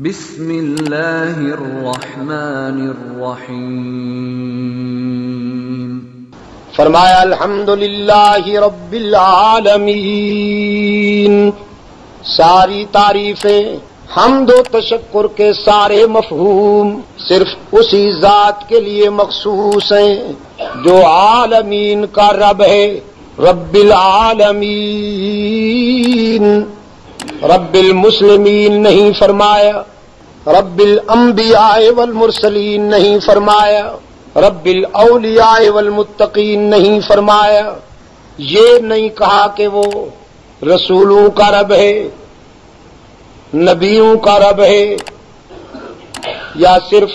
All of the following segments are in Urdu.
بسم اللہ الرحمن الرحیم۔ فرمایا الحمدللہ رب العالمین، ساری تعریفیں حمد و تشکر کے سارے مفہوم صرف اسی ذات کے لیے مخصوص ہیں جو عالمین کا رب ہے، رب العالمین۔ رب المسلمین نہیں فرمایا، رب الانبیاء والمرسلین نہیں فرمایا، رب الاولیاء والمتقین نہیں فرمایا۔ یہ نہیں کہا کہ وہ رسولوں کا رب ہے، نبیوں کا رب ہے، یا صرف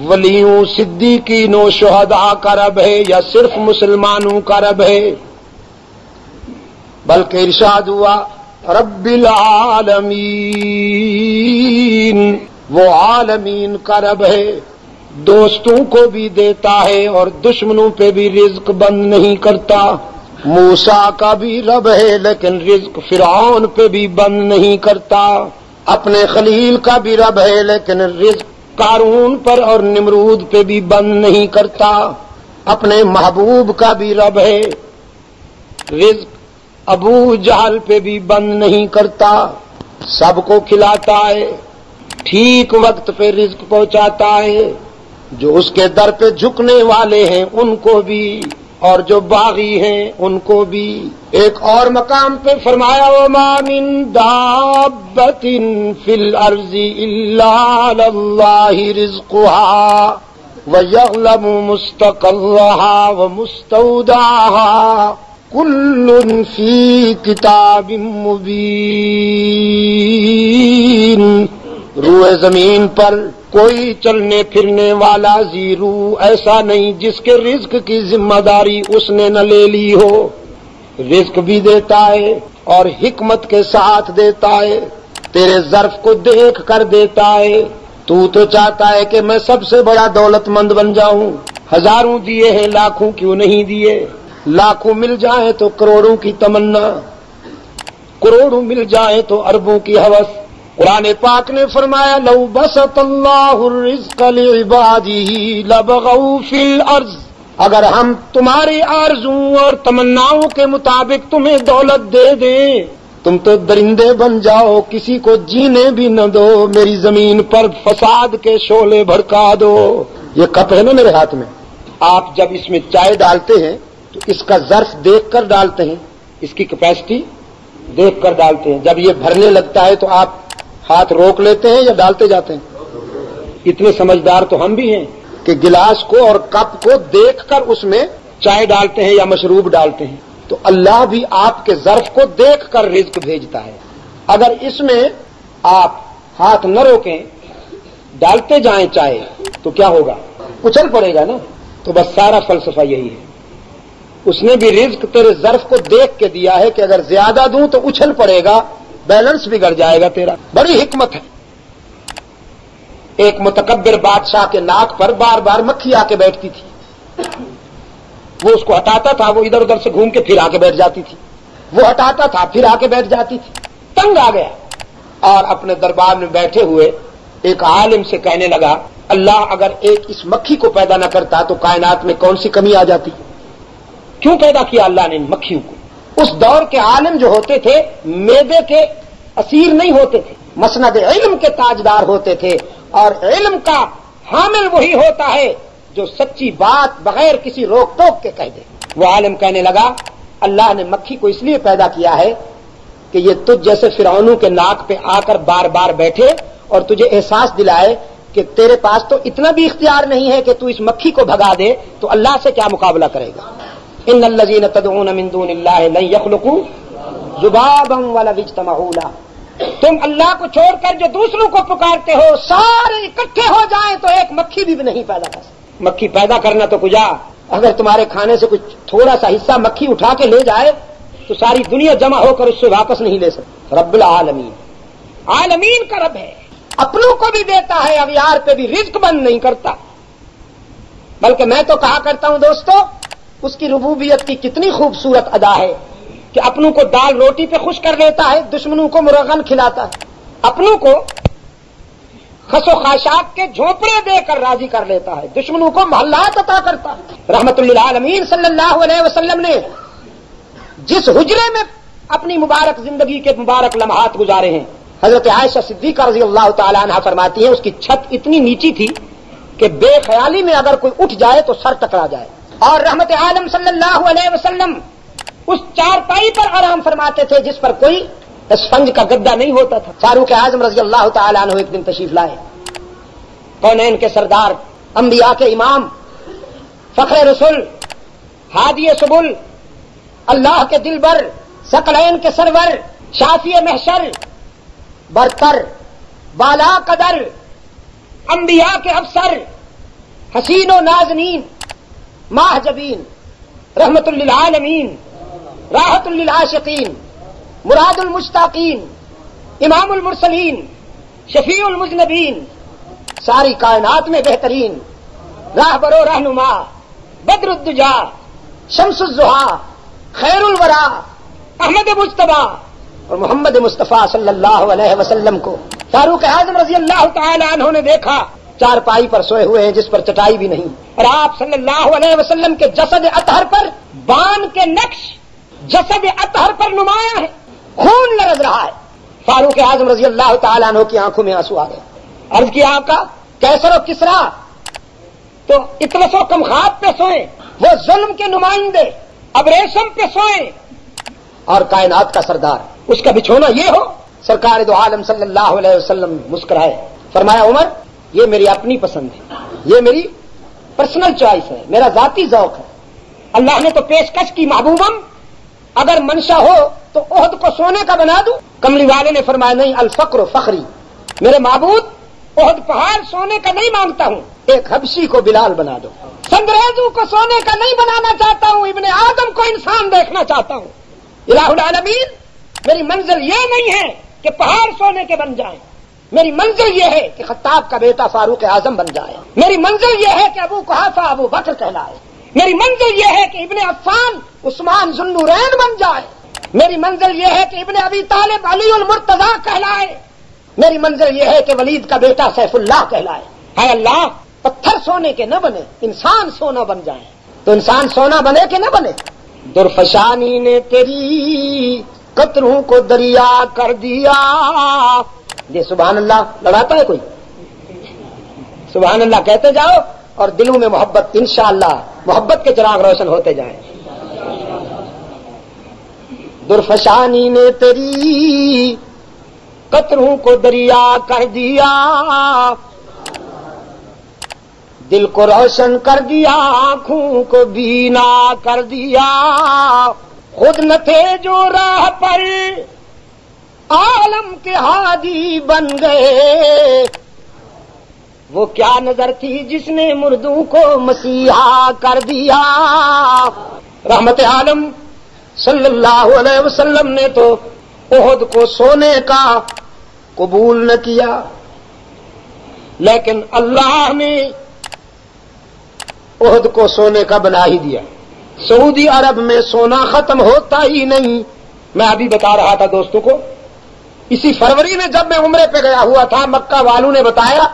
ولیوں صدیقین و شہداء کا رب ہے، یا صرف مسلمانوں کا رب ہے، بلکہ ارشاد ہوا رب العالمین، وہ عالمین کا رب ہے۔ دوستوں کو بھی دیتا ہے اور دشمنوں پہ بھی رزق بند نہیں کرتا۔ موسیٰ کا بھی رب ہے لیکن رزق فرعون پہ بھی بند نہیں کرتا۔ اپنے خلیل کا بھی رب ہے لیکن رزق قارون پر اور نمرود پہ بھی بند نہیں کرتا۔ اپنے محبوب کا بھی رب ہے، رزق ابو جہل پہ بھی بند نہیں کرتا۔ سب کو کھلاتا ہے، ٹھیک وقت پہ رزق پہنچاتا ہے، جو اس کے در پہ جھکنے والے ہیں ان کو بھی اور جو باغی ہیں ان کو بھی۔ ایک اور مقام پہ فرمایا وَمَا مِن دَابَّةٍ فِي الْأَرْضِ إِلَّا عَلَى اللَّهِ رِزْقُهَا وَيَعْلَمُ مُسْتَقَرَّهَا وَمُسْتَوْدَعَهَا کل فی کتاب مبین۔ روح زمین پر کوئی چلنے پھرنے والا ذی روح ایسا نہیں جس کے رزق کی ذمہ داری اس نے نہ لے لی ہو۔ رزق بھی دیتا ہے اور حکمت کے ساتھ دیتا ہے، تیرے ظرف کو دیکھ کر دیتا ہے۔ تو چاہتا ہے کہ میں سب سے بڑا دولت مند بن جاؤں، ہزاروں دیے ہیں لاکھوں کیوں نہیں دیے، لاکھوں مل جائیں تو کروڑوں کی تمنا، کروڑوں مل جائیں تو اربوں کی ہوس۔ قرآن پاک نے فرمایا لو بسط اللہ الرزق لعباده لبغوا فی الارض، اگر ہم تمہاری آرزوں اور تمناؤں کے مطابق تمہیں دولت دے دیں، تم تو درندے بن جاؤ، کسی کو جینے بھی نہ دو، میری زمین پر فساد کے شعلے بھڑکا دو۔ یہ کپ ہے نا میرے ہاتھ میں، آپ جب اس میں چائے ڈالتے ہیں تو اس کا ظرف دیکھ کر ڈالتے ہیں، اس کی کیپیسٹی دیکھ کر ڈالتے ہیں۔ جب یہ بھرنے لگتا ہے تو آپ ہاتھ روک لیتے ہیں یا ڈالتے جاتے ہیں؟ اتنے سمجھدار تو ہم بھی ہیں کہ گلاس کو اور کپ کو دیکھ کر اس میں چائے ڈالتے ہیں یا مشروب ڈالتے ہیں۔ تو اللہ بھی آپ کے ظرف کو دیکھ کر رزق بھیجتا ہے۔ اگر اس میں آپ ہاتھ نہ روکیں، ڈالتے جائیں چائے، تو کیا ہوگا؟ اچھل پڑے گا نا۔ تو بس سارا فلسفہ یہی ہے، اس نے بھی رزق تیرے ظرف کو دیکھ کے دیا ہے کہ اگر زیادہ دوں تو اچھل پڑے گا، بیلنس بگڑ جائے گا تیرا۔ بڑی حکمت ہے۔ ایک متکبر بادشاہ کے ناک پر بار بار مکھی آ کے بیٹھتی تھی، وہ اس کو ہٹاتا تھا، وہ ادھر ادھر سے گھوم کے پھر آ کے بیٹھ جاتی تھی، وہ ہٹاتا تھا پھر آ کے بیٹھ جاتی تھی۔ تنگ آ گیا اور اپنے دربار میں بیٹھے ہوئے ایک عالم سے کہنے لگا اللہ اگر ایک اس مکھی کو پیدا نہ کرتا تو کائنات میں کون سی کمی آ جاتی؟ کیوں پیدا کیا اللہ نے ان مکھیوں کو؟ اس دور کے عالم جو ہوتے تھے میدے کے اسیر نہیں ہوتے تھے، مسند علم کے تاجدار ہوتے تھے، اور علم کا حامل وہی ہوتا ہے جو سچی بات بغیر کسی روک ٹوک کے کہہ دے۔ وہ عالم کہنے لگا اللہ نے مکھی کو اس لیے پیدا کیا ہے کہ یہ تجھ جیسے فرعونوں کے ناک پہ آ کر بار بار بیٹھے اور تجھے احساس دلائے کہ تیرے پاس تو اتنا بھی اختیار نہیں ہے کہ تو اس مکھی کو بھگا دے، تو اللہ سے کیا مقابلہ کرے گا؟ ان الذین تدعون من دون اللہ لن یخلقوا ذبابا ولو اجتمعوا لہ۔ تم اللہ کو چھوڑ کر جو دوسروں کو پکارتے ہو سارے اکٹھے ہو جائیں تو ایک مکھی بھی نہیں پیدا کر سکتے۔ مکھی پیدا کرنا تو کجا، اگر تمہارے کھانے سے کچھ تھوڑا سا حصہ مکھی اٹھا کے لے جائے تو ساری دنیا جمع ہو کر اس سے واپس نہیں لے سکتی۔ رب العالمین، عالمین کا رب ہے، اپنوں کو بھی دیتا ہے، اغیار پہ بھی رزق بند نہیں کرتا۔ بلکہ میں تو کہا کرتا ہوں دوستو، اس کی ربوبیت کی کتنی خوبصورت ادا ہے کہ اپنوں کو دال روٹی پہ خوش کر لیتا ہے، دشمنوں کو مرغن کھلاتا ہے۔ اپنوں کو خس و خاشاک کے جھونپڑے دے کر راضی کر لیتا ہے، دشمنوں کو محلات عطا کرتا ہے۔ رحمت للعالمین صلی اللہ علیہ وسلم نے جس حجرے میں اپنی مبارک زندگی کے مبارک لمحات گزارے ہیں، حضرت عائشہ صدیقہ رضی اللہ تعالی عنہا فرماتی ہیں اس کی چھت اتنی نیچی تھی کہ بے خیالی میں اگر کوئی اٹھ جائے تو سر ٹکرا جائے، اور رحمت عالم صلی اللہ علیہ وسلم اس چارپائی پر آرام فرماتے تھے جس پر کوئی اسفنج کا گدا نہیں ہوتا تھا۔ فاروق اعظم رضی اللہ تعالیٰ عنہ ایک دن تشریف لائے، کونین کے سردار، انبیاء کے امام، فخر رسول، ہادی سبل، اللہ کے دلبر، ثقلین کے سرور، شافی محشر، برتر، بالا قدر، انبیاء کے افسر، حسین و نازنین، ماہ جبین، رحمت للعالمین، راحت للعاشقین، مراد المشتاقین، امام المرسلین، شفیع المذنبین، ساری کائنات میں بہترین، راہبر و رہنما، بدر الدجا، شمس الضحیٰ، خیر الورا، احمد مجتبی اور محمد مصطفیٰ صلی اللہ علیہ وسلم کو فاروق اعظم رضی اللہ تعالی عنہ نے دیکھا چارپائی پر سوئے ہوئے ہیں جس پر چٹائی بھی نہیں، اور آپ صلی اللہ علیہ وسلم کے جسد اطہر پر بان کے نقش جسد اطہر پر نمایاں ہے، خون لرز رہا ہے۔ فاروق اعظم رضی اللہ تعالیٰ عنہ کی آنکھوں میں آنسو آ گئے، عرض کیا آقا کیسر و کسرا تو اطلس و کمخاب پہ سوئیں، وہ ظلم کے نمائندے اب ریشم پہ سوئیں، اور کائنات کا سردار اس کا بچھونا یہ ہو۔ سرکار دو عالم صلی اللہ علیہ وسلم مسکرائے، فرمایا عمر یہ میری اپنی پسند ہے، یہ میری پرسنل چوائس ہے، میرا ذاتی ذوق ہے، اللہ نے تو پیشکش کی محبوبم، اگر منشا ہو تو عہد کو سونے کا بنا دوں۔ کملی والے نے فرمایا نہیں، الفقر فخری، میرے معبود عہد پہاڑ سونے کا نہیں مانگتا ہوں، ایک حبشی کو بلال بنا دو، سنگریزوں کو سونے کا نہیں بنانا چاہتا ہوں، ابن آدم کو انسان دیکھنا چاہتا ہوں۔ الہ العالمین میری منزل یہ نہیں ہے کہ پہاڑ سونے کے بن جائیں، میری منزل یہ ہے کہ خطاب کا بیٹا فاروق اعظم بن جائے، میری منزل یہ ہے کہ ابو قحافہ ابو بکر کہلائے، میری منزل یہ ہے کہ ابن عفان عثمان ذو النورین بن جائے، میری منزل یہ ہے کہ ابن ابی طالب علی المرتضی کہلائے، میری منزل یہ ہے کہ ولید کا بیٹا سیف اللہ کہلائے۔ ہے اللہ پتھر سونے کے نہ بنے، انسان سونا بن جائے، تو انسان سونا بنے کہ نہ بنے؟ درفشانی نے تیری قطروں کو دریا کر دیا، یہ سبحان اللہ لڑاتا ہے کوئی؟ سبحان اللہ کہتے جاؤ اور دلوں میں محبت، انشاءاللہ محبت کے چراغ روشن ہوتے جائیں۔ درفشانی نے تیری قطروں کو دریا کر دیا، دل کو روشن کر دیا، آنکھوں کو بینا کر دیا، خود نہ تھے جو راہ پر عالم کے ہادی بن گئے، وہ کیا نظر تھی جس نے مردوں کو مسیحا کر دیا۔ رحمت عالم صلی اللہ علیہ وسلم نے تو احد کو سونے کا قبول نہ کیا، لیکن اللہ نے احد کو سونے کا بنا ہی دیا۔ سعودی عرب میں سونا ختم ہوتا ہی نہیں۔ میں ابھی بتا رہا تھا دوستوں کو، اسی فروری میں جب میں عمرے پہ گیا ہوا تھا، مکہ والوں نے بتایا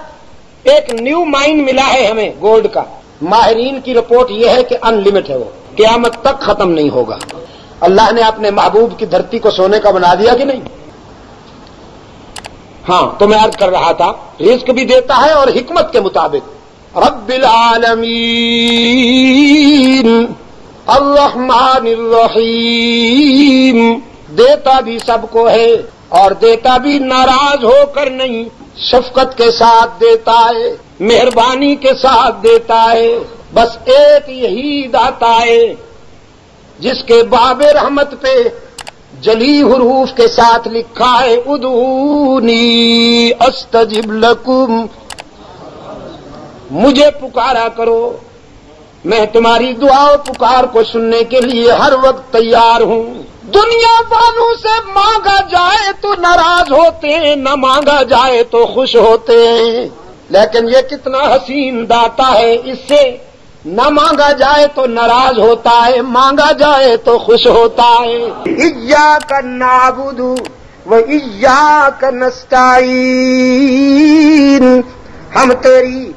ایک نیو مائن ملا ہے ہمیں گولڈ کا، ماہرین کی رپورٹ یہ ہے کہ ان لمٹ ہے، وہ قیامت تک ختم نہیں ہوگا۔ اللہ نے اپنے محبوب کی دھرتی کو سونے کا بنا دیا کہ نہیں؟ ہاں، تو میں عرض کر رہا تھا رزق بھی دیتا ہے اور حکمت کے مطابق۔ رب العالمین الرحمن الرحیم، دیتا بھی سب کو ہے اور دیتا بھی ناراض ہو کر نہیں، شفقت کے ساتھ دیتا ہے، مہربانی کے ساتھ دیتا ہے۔ بس ایک یہی داتا ہے جس کے باب رحمت پہ جلی حروف کے ساتھ لکھا ہے ادعونی استجب لکم، مجھے پکارا کرو، میں تمہاری دعا و پکار کو سننے کے لیے ہر وقت تیار ہوں۔ دنیا والوں سے مانگا جائے تو ناراض ہوتے ہیں، نہ مانگا جائے تو خوش ہوتے ہیں، لیکن یہ کتنا حسین داتا ہے، اس سے نہ مانگا جائے تو ناراض ہوتا ہے، مانگا جائے تو خوش ہوتا ہے۔ اِیَّاکَ نَعْبُدُ وَإِيَّاكَ نَسْتَعِينُ، ہم تیری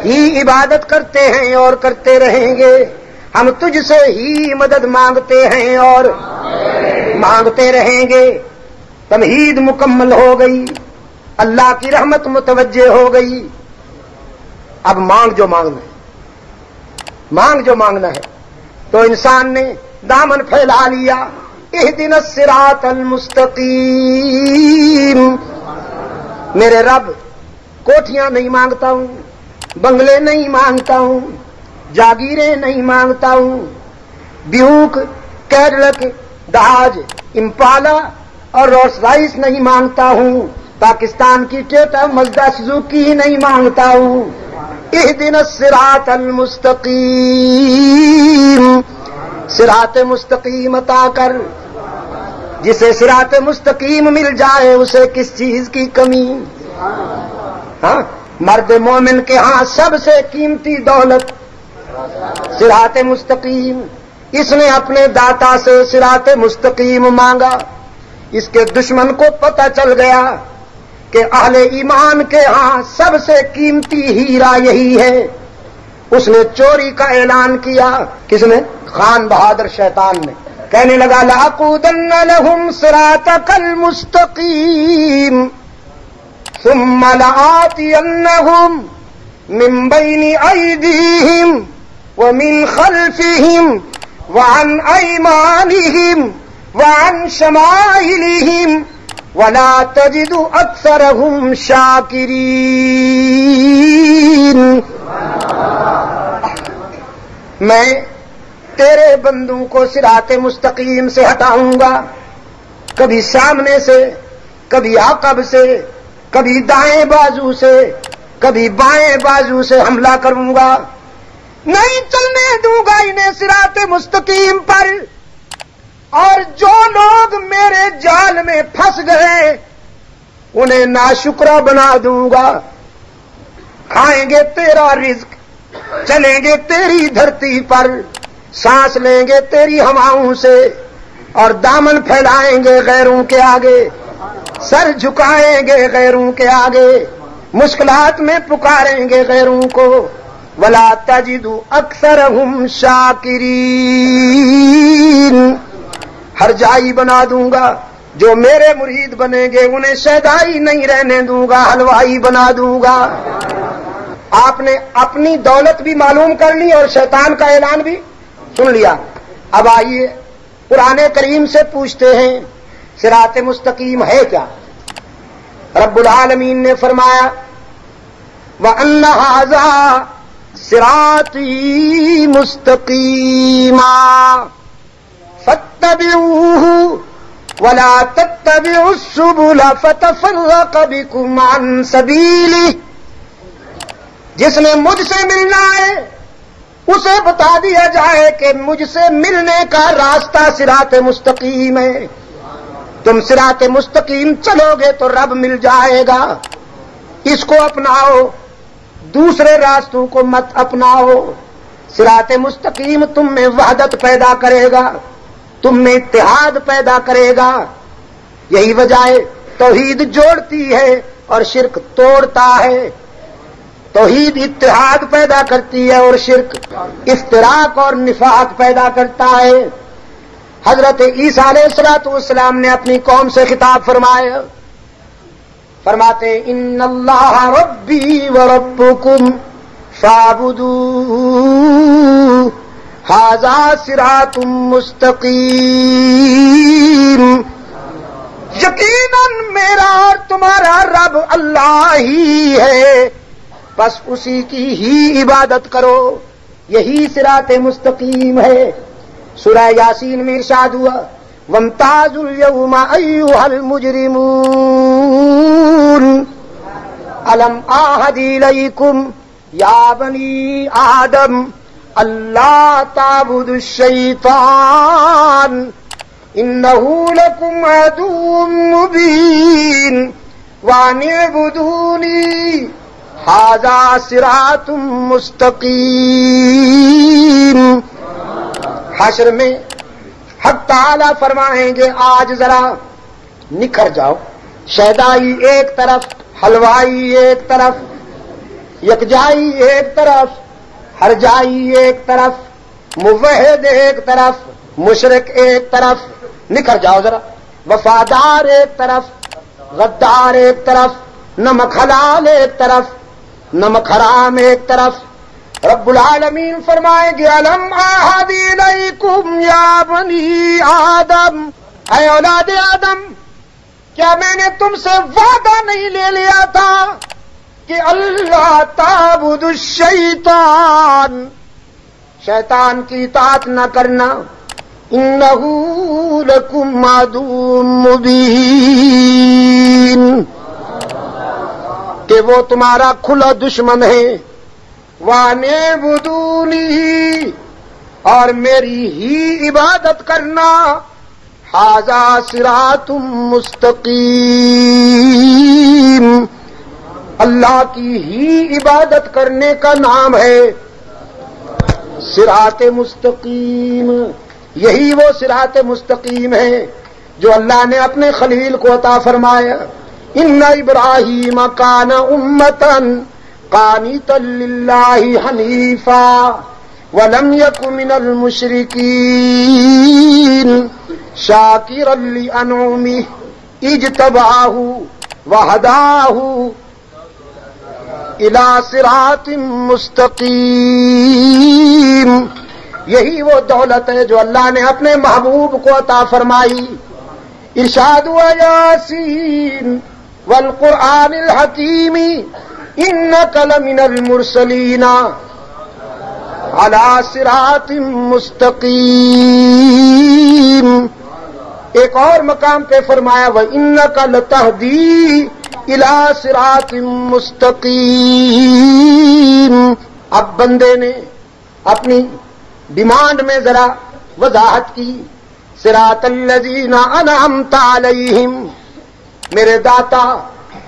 ہی عبادت کرتے ہیں اور کرتے رہیں گے، ہم تجھ سے ہی مدد مانگتے ہیں اور مانگتے رہیں گے۔ تمہید مکمل ہو گئی، اللہ کی رحمت متوجہ ہو گئی۔ اب مانگ جو مانگنا ہے، مانگ جو مانگنا ہے، تو انسان نے دامن پھیلا لیا۔ اہدنا الصراط المستقیم، میرے رب کوٹھیاں نہیں مانگتا ہوں، بنگلے نہیں مانگتا ہوں، جاگیریں نہیں مانگتا ہوں، بیوک، کیڈلک، دہاج، امپالا اور رولس رائس نہیں مانگتا ہوں، پاکستان کی ٹویوٹا مزدا سوزوکی نہیں مانگتا ہوں۔ اہدنا الصراط المستقیم، صراط مستقیم عطا کر۔ جسے صراط مستقیم مل جائے اسے کس چیز کی کمی؟ ہاں، مرد مومن کے ہاں سب سے قیمتی دولت صراط مستقیم۔ اس نے اپنے داتا سے صراط مستقیم مانگا، اس کے دشمن کو پتہ چل گیا کہ اہل ایمان کے ہاں سب سے قیمتی ہیرا یہی ہے۔ اس نے چوری کا اعلان کیا۔ کس نے؟ خان بہادر شیطان نے۔ کہنے لگا لَأَقُودَنَّ لَهُمْ صِرَاطَكَ الْمُسْتَقِيمَ ثُمَّ لَآتِيَنَّهُمْ مِنْ بَيْنِ أَيْدِيهِمْ وَمِنْ خَلْفِهِمْ وَعَنْ أَيْمَانِهِمْ وَعَنْ شَمَائِلِهِمْ وَلَا تَجِدُ أَكْثَرَهُمْ شَاكِرِينَ۔ میں تیرے بندوں کو صراط مستقیم سے ہٹاؤں گا، کبھی سامنے سے، کبھی عقب سے، کبھی دائیں بازو سے، کبھی بائیں بازو سے حملہ کروں گا، نہیں چلنے دوں گا انہیں صراط مستقیم پر۔ اور جو لوگ میرے جال میں پھنس گئے انہیں ناشکرا بنا دوں گا۔ کھائیں گے تیرا رزق، چلیں گے تیری دھرتی پر، سانس لیں گے تیری ہواؤں سے، اور دامن پھیلائیں گے غیروں کے آگے، سر جھکائیں گے غیروں کے آگے، مشکلات میں پکاریں گے غیروں کو۔ وَلَا تَجِدُ أَكْثَرَهُمْ شَاكِرِينَ، ہر جائی بنا دوں گا۔ جو میرے مرید بنیں گے انہیں شیدائی نہیں رہنے دوں گا، حلوائی بنا دوں گا۔ آپ نے اپنی دولت بھی معلوم کر لی اور شیطان کا اعلان بھی سن لیا۔ اب آئیے قرآن کریم سے پوچھتے ہیں صراط مستقیم ہے کیا؟ رب العالمین نے فرمایا وَأَنَّ هَذَا صِرَاطِي مُسْتَقِيمًا فَاتَّبِعُوهُ وَلَا تَتَّبِعُوا السُّبُلَ فَتَفَرَّقَ بِكُمْ عَنْ سَبِيلِهِ، جس نے مجھ سے ملنا ہے اسے بتا دیا جائے کہ مجھ سے ملنے کا راستہ صراط مستقیم ہے۔ تم صراط مستقیم چلو گے تو رب مل جائے گا، اس کو اپناؤ، دوسرے راستوں کو مت اپناؤ۔ صراط مستقیم تم میں وحدت پیدا کرے گا، تم میں اتحاد پیدا کرے گا۔ یہی وجہ ہے توحید جوڑتی ہے اور شرک توڑتا ہے۔ توحید اتحاد پیدا کرتی ہے اور شرک افتراق اور نفاق پیدا کرتا ہے۔ حضرت عیسیٰ علیہ السلام نے اپنی قوم سے خطاب فرمایا، فرماتے ان اللہ ربی وربکم فاعبدوہ ھذا صراط مستقیم، یقیناً میرا اور تمہارا رب اللہ ہی ہے، بس اسی کی ہی عبادت کرو، یہی صراط مستقیم ہے۔ سورہ یاسین میں ارشاد ہوا وامتازوا اليوم ایھا المجرمون الم اعہد الیکم یا بنی آدم اللہ تعبدوا الشیطان انہ لکم عدو مبین وان اعبدونی ھذا صراط مستقیم۔ حشر میں حق تعالی فرمائیں گے آج ذرا نکھر جاؤ. شیدائی ایک طرف، حلوائی ایک طرف، یکجائی ایک طرف، ہرجائی ایک طرف، موحد ایک طرف، مشرک ایک طرف. نکھر جاؤ ذرا. وفادار ایک طرف، غدار ایک طرف، نمک حلال ایک طرف، نمک حرام ایک طرف. رب العالمین فرمائیں گے الم اعہد الیکم یا بنی آدم، اے اولاد آدم، کیا میں نے تم سے وعدہ نہیں لے لیا تھا کہ اللہ تعبدوا الشیطان، شیطان کی اطاعت نہ کرنا. انہ لکم عدو مبین، کہ وہ تمہارا کھلا دشمن ہے. وَانِعْبُدُونِی، اور میری ہی عبادت کرنا. ھذا صراط مستقیم، اللہ کی ہی عبادت کرنے کا نام ہے صراط مستقیم. یہی وہ صراط مستقیم ہے جو اللہ نے اپنے خلیل کو عطا فرمایا. ان ابراہیم کان امۃ قانتا للہ حنیفا ولم یک من المشرکین شاکرا لانعمہ اجتباہ وہداہ الی صراط مستقیم. یہی وہ دولت ہے جو اللہ نے اپنے محبوب کو عطا فرمائی. ارشاد ہوا یاسین والقرآن الحکیم انک لمن المرسلین علی صراط مستقیم. ایک اور مقام پہ فرمایا وانک لتہدی الی صراط مستقیم. اب بندے نے اپنی ڈیمانڈ میں ذرا وضاحت کی. صراط الذین انعمت علیہم، میرے داتا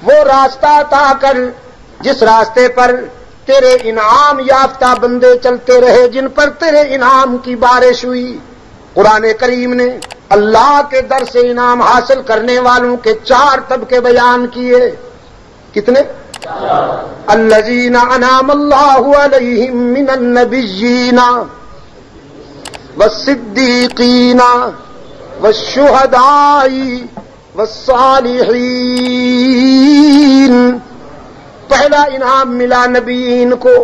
وہ راستہ عطا کر جس راستے پر تیرے انعام یافتہ بندے چلتے رہے، جن پر تیرے انعام کی بارش ہوئی. قرآن کریم نے اللہ کے در سے انعام حاصل کرنے والوں کے 4 طبقے بیان کیے. کتنے؟ الذین انعم اللہ علیہم من النبیین والصدیقین والشہداء والصالحین. پہلا انعام ملا نبیین کو،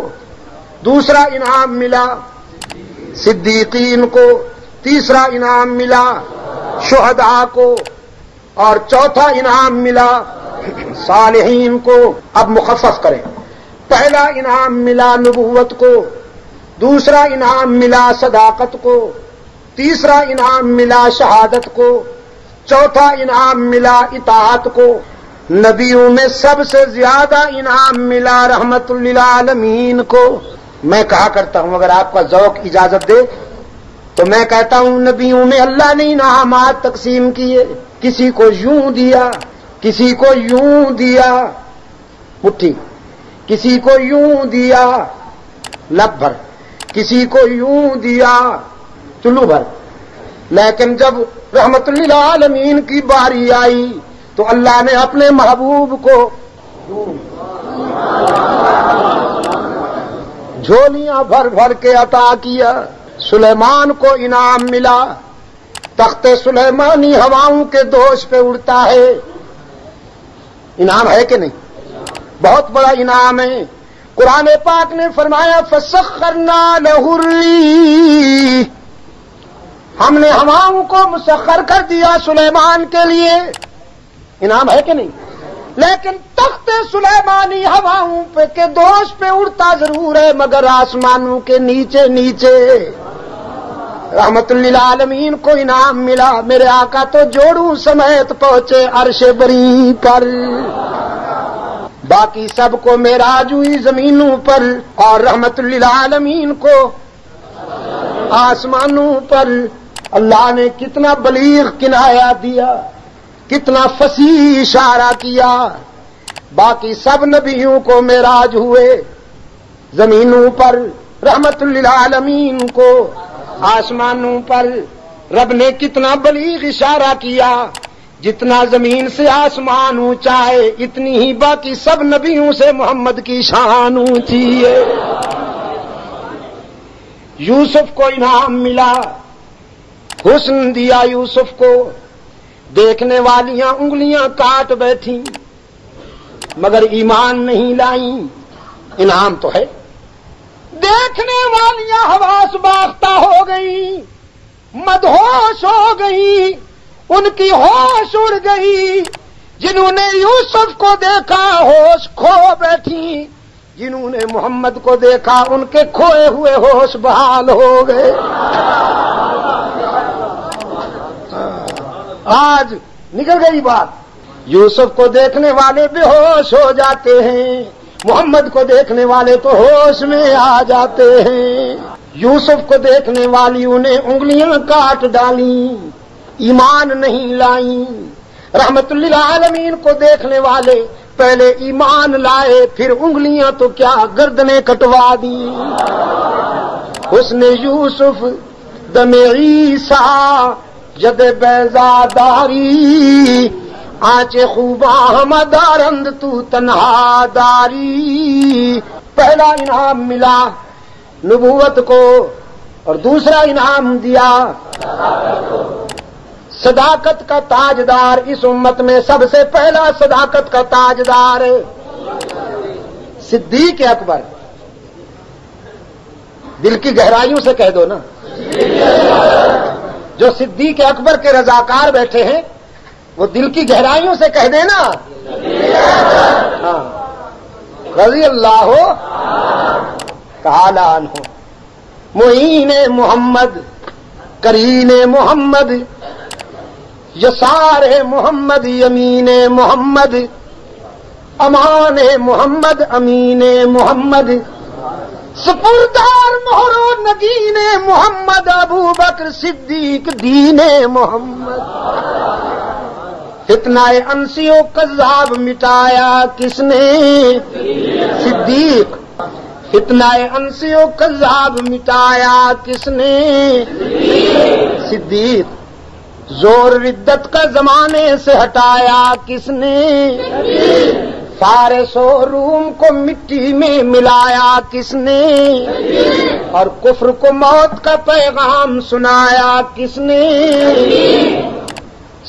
دوسرا انعام ملا صدیقین کو، تیسرا انعام ملا شہداء کو، اور چوتھا انعام ملا صالحین کو. اب مخفف کریں. پہلا انعام ملا نبوت کو، دوسرا انعام ملا صداقت کو، تیسرا انعام ملا شہادت کو، چوتھا انعام ملا اطاعت کو. نبیوں میں سب سے زیادہ انعام ملا رحمت للعالمین کو. میں کہا کرتا ہوں اگر آپ کا ذوق اجازت دے تو میں کہتا ہوں نبیوں میں اللہ نے انعامات تقسیم کیے. کسی کو یوں دیا، کسی کو یوں دیا مٹھی، کسی کو یوں دیا لب بھر، کسی کو یوں دیا چلو بھر. لیکن جب رحمت للعالمین کی باری آئی تو اللہ نے اپنے محبوب کو جھولیاں بھر بھر کے عطا کیا. سلیمان کو انعام ملا، تخت سلیمانی ہواؤں کے دوش پہ اڑتا ہے. انعام ہے کہ نہیں؟ بہت بڑا انعام ہے. قرآن پاک نے فرمایا فسخرنا لہ الریح، ہم نے ہواؤں کو مسخر کر دیا سلیمان کے لیے. انعام ہے کہ نہیں؟ لیکن تخت سلیمانی ہواؤں پہ کے دوش پہ اڑتا ضرور ہے مگر آسمانوں کے نیچے نیچے. رحمت للعالمین کو انعام ملا. میرے آقا تو جوڑوں سمیت پہنچے عرش بری پر، باقی سب کو معراج ہوئی زمینوں پر، اور رحمت للعالمین کو آسمانوں پر. اللہ نے کتنا بلیغ کنایا دیا، کتنا فصیح اشارہ کیا. باقی سب نبیوں کو معراج ہوئے زمینوں پر، رحمت للعالمین کو آسمانوں پر. رب نے کتنا بلیغ اشارہ کیا جتنا زمین سے آسمان اونچا ہے اتنی ہی باقی سب نبیوں سے محمد کی شان اونچی ہے۔ یوسف کو انعام ملا، حسن دیا یوسف کو، دیکھنے والیاں انگلیاں کاٹ بیٹھی مگر ایمان نہیں لائیں۔ انعام تو ہے، دیکھنے والیاں حواس باختہ ہو گئی، مدہوش ہو گئی، ان کی ہوش اڑ گئی۔ جنہوں نے یوسف کو دیکھا ہوش کھو بیٹھی، جنہوں نے محمد کو دیکھا ان کے کھوئے ہوئے ہوش بحال ہو گئے۔ آج نکل گئی بات، یوسف کو دیکھنے والے بے ہوش ہو جاتے ہیں، محمد کو دیکھنے والے تو ہوش میں آ جاتے ہیں۔ یوسف کو دیکھنے والیوں نے انگلیاں کاٹ ڈالیں، ایمان نہیں لائیں۔ رحمت للعالمین کو دیکھنے والے پہلے ایمان لائے، پھر انگلیاں تو کیا گردنیں کٹوا دی۔ حسن یوسف دم عیسیٰ ید بیضاداری، آنچ خوباں ہمدارند تو تنہا داری۔ پہلا انعام ملا نبوت کو اور دوسرا انعام دیا صداقت کا تاجدار۔ اس امت میں سب سے پہلا صداقت کا تاجدار صدیق اکبر۔ دل کی گہرائیوں سے کہہ دو نا، جو صدیق اکبر کے رضاکار بیٹھے ہیں وہ دل کی گہرائیوں سے کہہ دینا ہاں، رضی اللہ تعالی عنہ۔ معین محمد، کرین محمد، یسار محمد، یمین محمد، امان محمد، امین محمد، سپردار مہر و نگین محمد، ابو بکر صدیق دین محمد۔ فتنہ انسی و کذاب مٹایا کس نے؟ صدیق۔ فتنہ انسی و کذاب مٹایا کس نے؟ صدیق۔ زور ردت کا زمانے سے ہٹایا کس نے؟ فارس و روم کو مٹی میں ملایا کس نے؟ اور کفر کو موت کا پیغام سنایا کس نے؟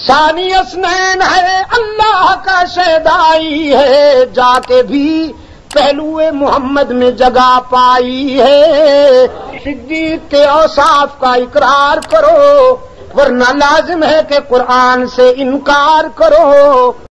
ثانی اثنین ہے، اللہ کا شہدائی ہے، جا کے بھی پہلو محمد میں جگہ پائی ہے۔ صدیق کے اوصاف کا اقرار کرو ورنہ لازم ہے کہ قرآن سے انکار کرو۔